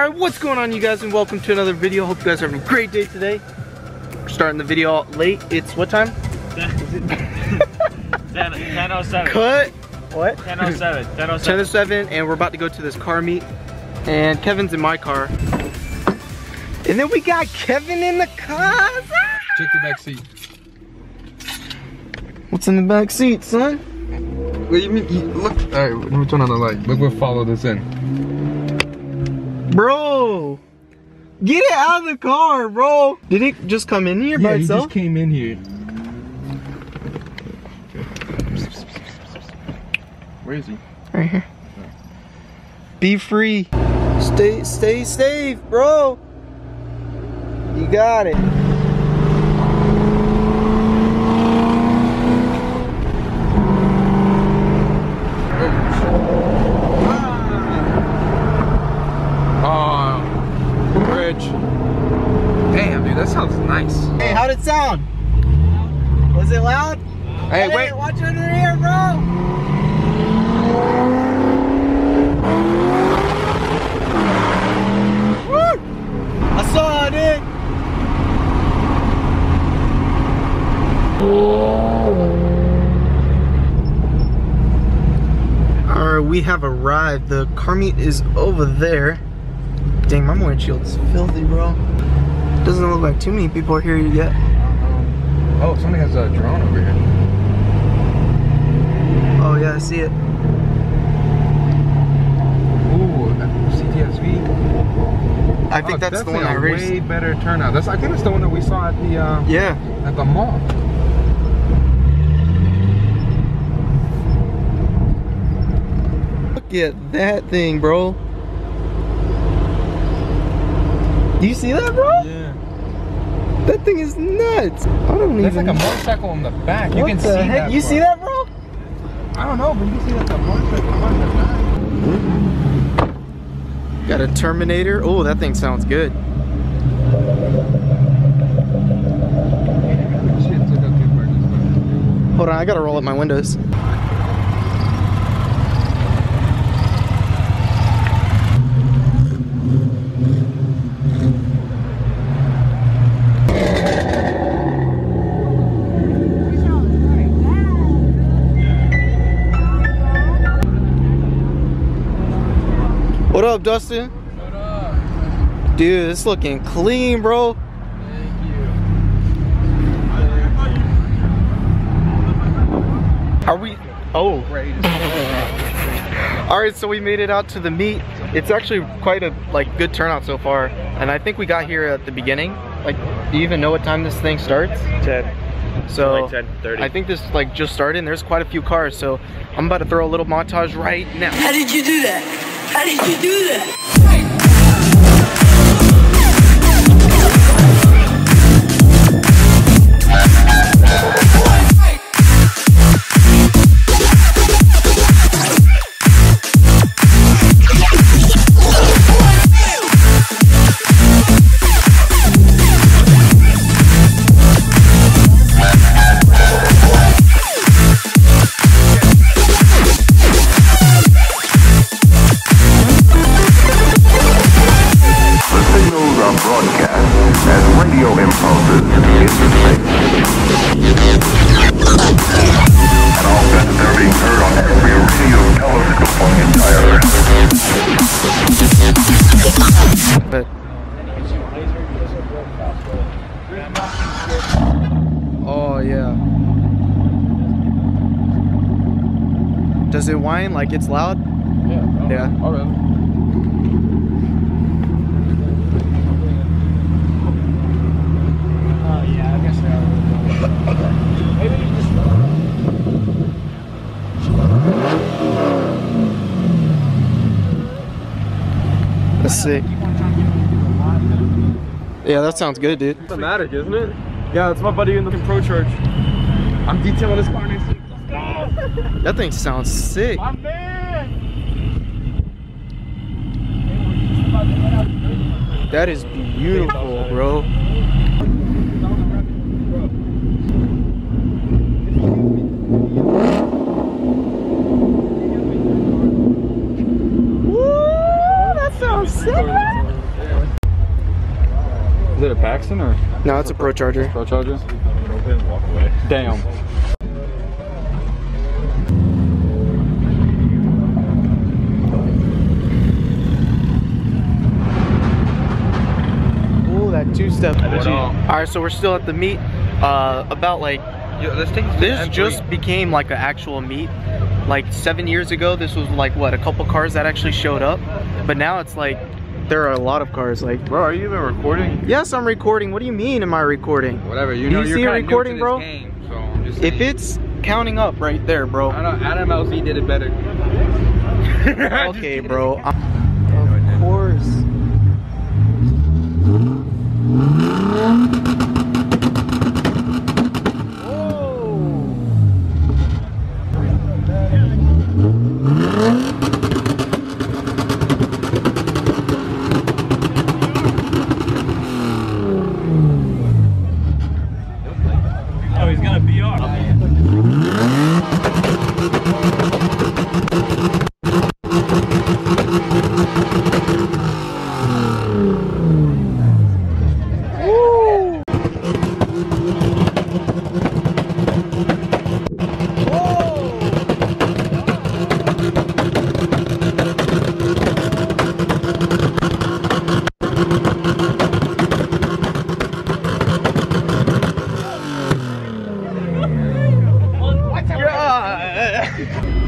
Alright, what's going on, you guys, and welcome to another video. Hope you guys are having a great day today. We're starting the video late. It's what time? 10:07. Cut. What? 10:07. 10:07, and we're about to go to this car meet. And Kevin's in my car. And then we got Kevin in the car. Check the back seat. What's in the back seat, son? What do you mean? Look. Alright, let me turn on the light. Look what followed us in. Bro, get it out of the car, bro. Did it just come in here by itself? Yeah, he just came in here. Where is he? Right here. Be free. Stay safe, bro. You got it. Damn, dude, that sounds nice. Hey, how'd it sound? Was it loud? Hey, wait. Watch under here, bro. Woo! I saw it, dude. Alright, we have arrived. The car meet is over there. Dang, my windshield's filthy, bro. Doesn't look like too many people are here yet. Oh, somebody has a drone over here. Oh yeah, I see it. Ooh, CTSV. I think that's the one I raced. Way better turnout. I think it's the one that we saw at the at the mall. Look at that thing, bro. You see that, bro? Yeah. That thing is nuts. I don't There's even. like a motorcycle in the back. What You can the see heck? that. You see that, bro? I don't know, but you can see like a motorcycle on the back. Got a Terminator. Oh, that thing sounds good. Hold on, I gotta roll up my windows. What up, Dustin? What up? Dude, it's looking clean, bro. Thank you. Are we? Oh, right. All right, so we made it out to the meet. It's actually quite a good turnout so far, and I think we got here at the beginning. Like, do you even know what time this thing starts? 10. So Like 10:30. I think this just started, and there's quite a few cars. So I'm about to throw a little montage right now. How did you do that? How did you do that? Oh yeah. Does it whine like it's loud? Yeah. Yeah. All right. Yeah, I guess maybe you just. Let's see. Yeah, that sounds good, dude. It's automatic, isn't it? Yeah, that's my buddy in the Pro Church. I'm detailing his car next week. Let's go! That thing sounds sick. My man! That is beautiful, bro. Woo! That sounds sick, man. Jackson or? No, it's a Pro Charger. Pro Charger? Walk away. Damn. Ooh, that two-step. Alright, so we're still at the meet. About like, this just became like an actual meet. Like 7 years ago, this was like what, a couple cars that actually showed up. But now it's like, there are a lot of cars. Like, bro, are you even recording? Yes, I'm recording. What do you mean, am I recording? Whatever, you do know, you you're see it recording, new to bro? this game, so I'm just saying. If it's counting up right there, bro. I know, Adam LZ did it better. Okay, bro. Of course. Oh, he's gonna be on.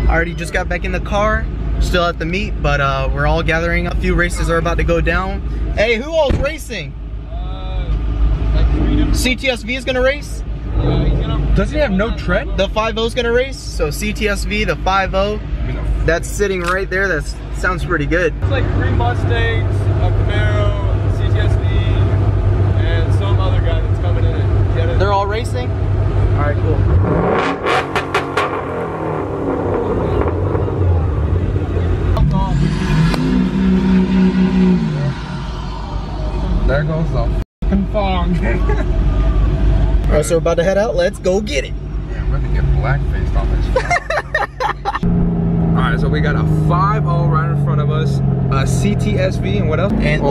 I already just got back in the car, still at the meet, but we're all gathering. A few races are about to go down. Hey, who all's racing? CTSV is gonna race? Doesn't he have no tread? The 5.0 is gonna race, so CTSV, the 5.0, that's sitting right there. That sounds pretty good. It's like 3 Mustangs, a Camaro, CTSV, and some other guy that's coming in and get it. They're all racing? All right, cool. There goes the f***ing fog. All right, so we're about to head out. Let's go get it. Yeah, I'm gonna get black-faced on this. Alright, so we got a 5.0 right in front of us, a CTSV, and what else? And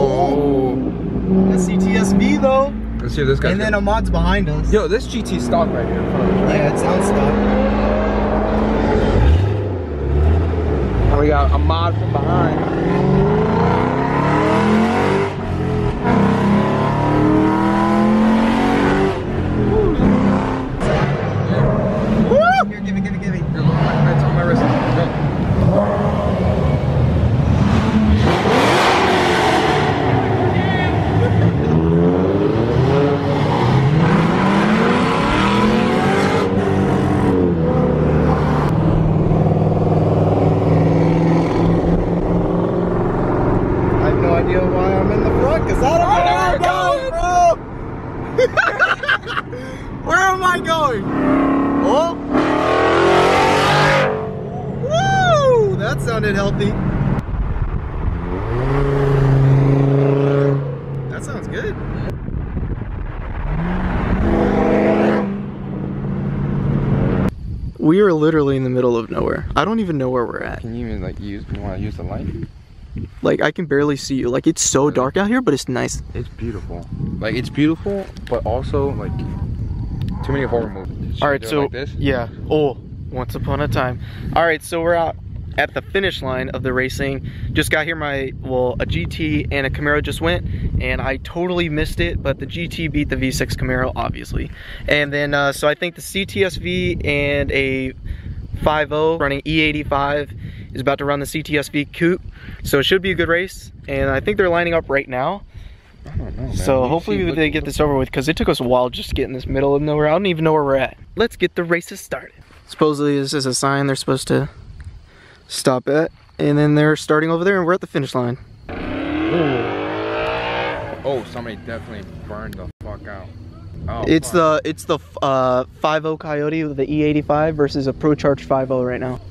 the CTSV though. Let's see this guy. And then a mod's behind us. Yo, this GT stock right here in front of us. Yeah, it sounds stock. And we got a mod from behind. Here, give me. Here, look, it's on my wrist. Go. I have no idea why I'm in the front, because I don't know where I'm going, bro. Where am I going? Oh. Woo! That sounded healthy. That sounds good. We are literally in the middle of nowhere. I don't even know where we're at. Can you even like you want to use the light? Like, I can barely see you. Like, it's so dark out here, but it's nice. It's beautiful. Like, it's beautiful, but also like too many horror movies. All right, so like this? yeah. Oh, once upon a time. All right, so we're out at the finish line of the racing. Just got here. A GT and a Camaro just went, and I totally missed it. But the GT beat the V6 Camaro, obviously. And then so I think the CTSV and a 5.0 running E85 is about to run the CTSV Coupe. So it should be a good race, and I think they're lining up right now. I don't know, man. So hopefully they get this over with, because it took us a while just to get in this middle of nowhere. I don't even know where we're at. Let's get the races started. Supposedly this is a sign they're supposed to stop at, and then they're starting over there, and we're at the finish line. Oh, somebody definitely burned the fuck out. Oh, It's the 5.0 Coyote with the E85 versus a Pro Charge 5.0 right now.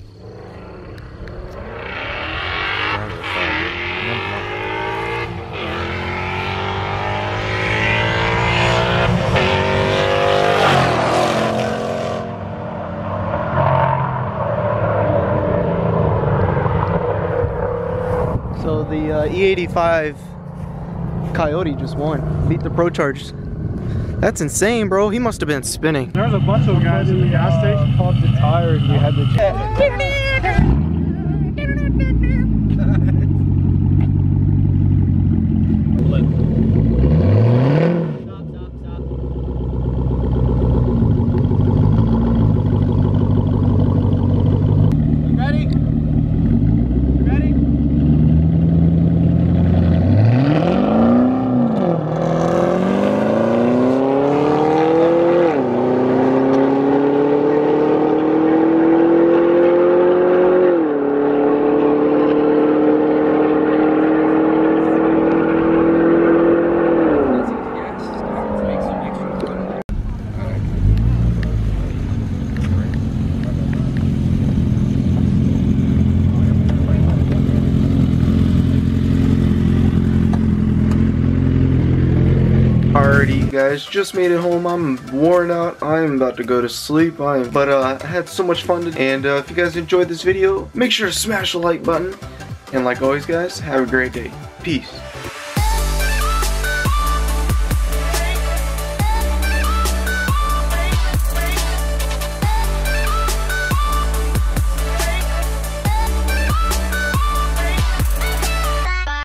So the E85 Coyote just won. Beat the Pro Chargers. That's insane, bro. He must have been spinning. There's a bunch of guys in the gas station. Popped the tire and we had the Alrighty guys, just made it home. I'm worn out. I'm about to go to sleep. I had so much fun today. And if you guys enjoyed this video, make sure to smash the like button. And like always guys, have a great day. Peace.